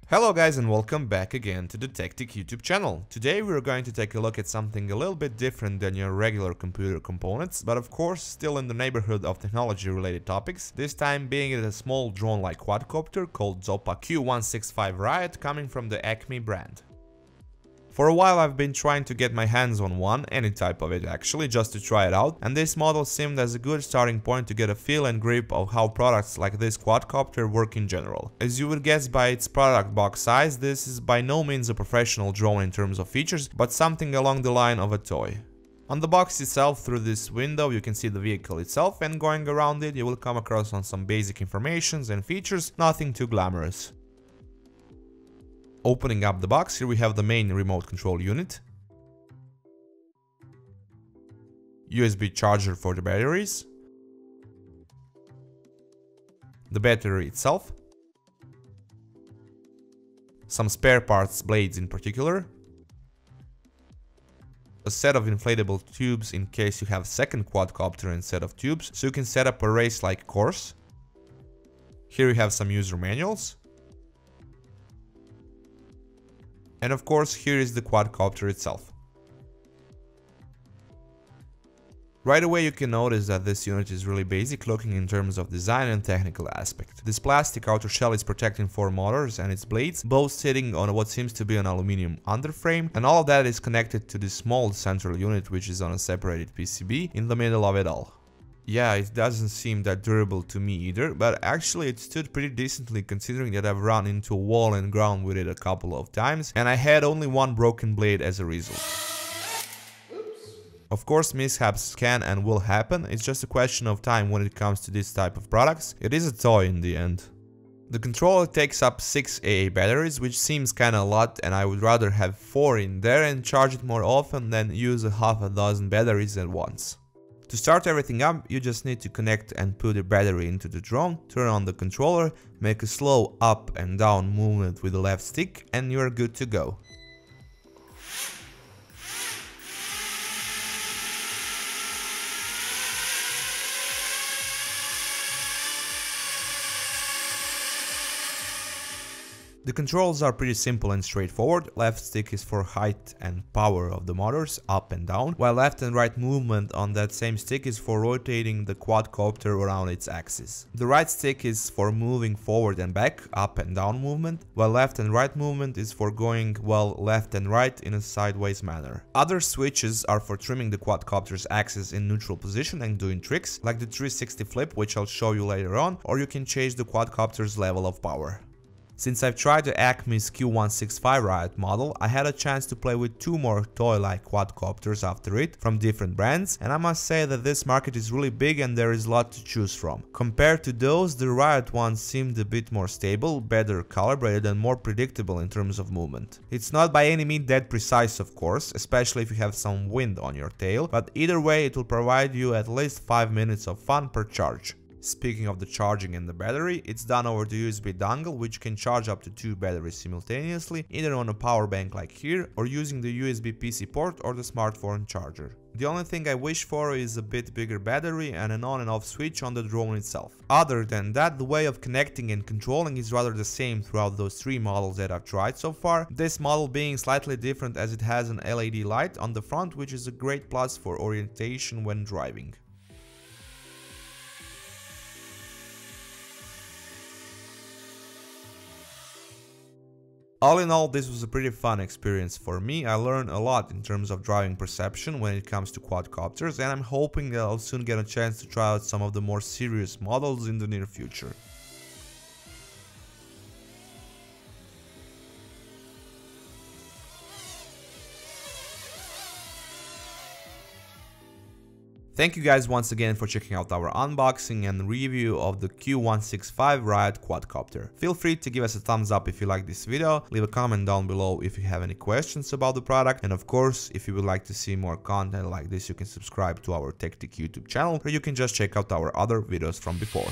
Hello guys and welcome back again to the Tech YouTube channel. Today we're going to take a look at something a little bit different than your regular computer components, but of course still in the neighborhood of technology related topics, this time being a small drone like quadcopter called zoopa Q165 RIOT coming from the ACME brand. For a while I've been trying to get my hands on one, any type of it actually, just to try it out, and this model seemed as a good starting point to get a feel and grip of how products like this quadcopter work in general. As you would guess by its product box size, this is by no means a professional drone in terms of features, but something along the line of a toy. On the box itself, through this window, you can see the vehicle itself, and going around it you will come across on some basic informations and features, nothing too glamorous. Opening up the box, here we have the main remote control unit, USB charger for the batteries, the battery itself, some spare parts, blades in particular, a set of inflatable tubes in case you have a second quadcopter instead of tubes, so you can set up a race-like course. Here you have some user manuals. And of course, here is the quadcopter itself. Right away you can notice that this unit is really basic looking in terms of design and technical aspect. This plastic outer shell is protecting 4 motors and its blades, both sitting on what seems to be an aluminum underframe, and all of that is connected to this small central unit which is on a separated PCB in the middle of it all. Yeah, it doesn't seem that durable to me either, but actually it stood pretty decently considering that I've run into a wall and ground with it a couple of times, and I had only one broken blade as a result. Oops. Of course, mishaps can and will happen, it's just a question of time when it comes to this type of products. It is a toy in the end. The controller takes up 6 AA batteries, which seems kinda a lot, and I would rather have 4 in there and charge it more often than use a half a dozen batteries at once. To start everything up, you just need to connect and put the battery into the drone, turn on the controller, make a slow up and down movement with the left stick, and you're good to go. The controls are pretty simple and straightforward. Left stick is for height and power of the motors, up and down, while left and right movement on that same stick is for rotating the quadcopter around its axis. The right stick is for moving forward and back, up and down movement, while left and right movement is for going, well, left and right in a sideways manner. Other switches are for trimming the quadcopter's axis in neutral position and doing tricks, like the 360 flip, which I'll show you later on, or you can change the quadcopter's level of power. Since I've tried the ACME's Q165 RIOT model, I had a chance to play with 2 more toy-like quadcopters after it from different brands, and I must say that this market is really big and there is a lot to choose from. Compared to those, the RIOT ones seemed a bit more stable, better calibrated and more predictable in terms of movement. It's not by any means that precise of course, especially if you have some wind on your tail, but either way it will provide you at least 5 minutes of fun per charge. Speaking of the charging and the battery, it's done over the USB dongle, which can charge up to 2 batteries simultaneously, either on a power bank like here, or using the USB PC port or the smartphone charger. The only thing I wish for is a bit bigger battery and an on and off switch on the drone itself. Other than that, the way of connecting and controlling is rather the same throughout those 3 models that I've tried so far, this model being slightly different as it has an LED light on the front, which is a great plus for orientation when driving. All in all, this was a pretty fun experience for me. I learned a lot in terms of driving perception when it comes to quadcopters, and I'm hoping that I'll soon get a chance to try out some of the more serious models in the near future. Thank you guys once again for checking out our unboxing and review of the Q165 RIOT quadcopter. Feel free to give us a thumbs up if you like this video, leave a comment down below if you have any questions about the product, and of course, if you would like to see more content like this, you can subscribe to our Tech YouTube channel, or you can just check out our other videos from before.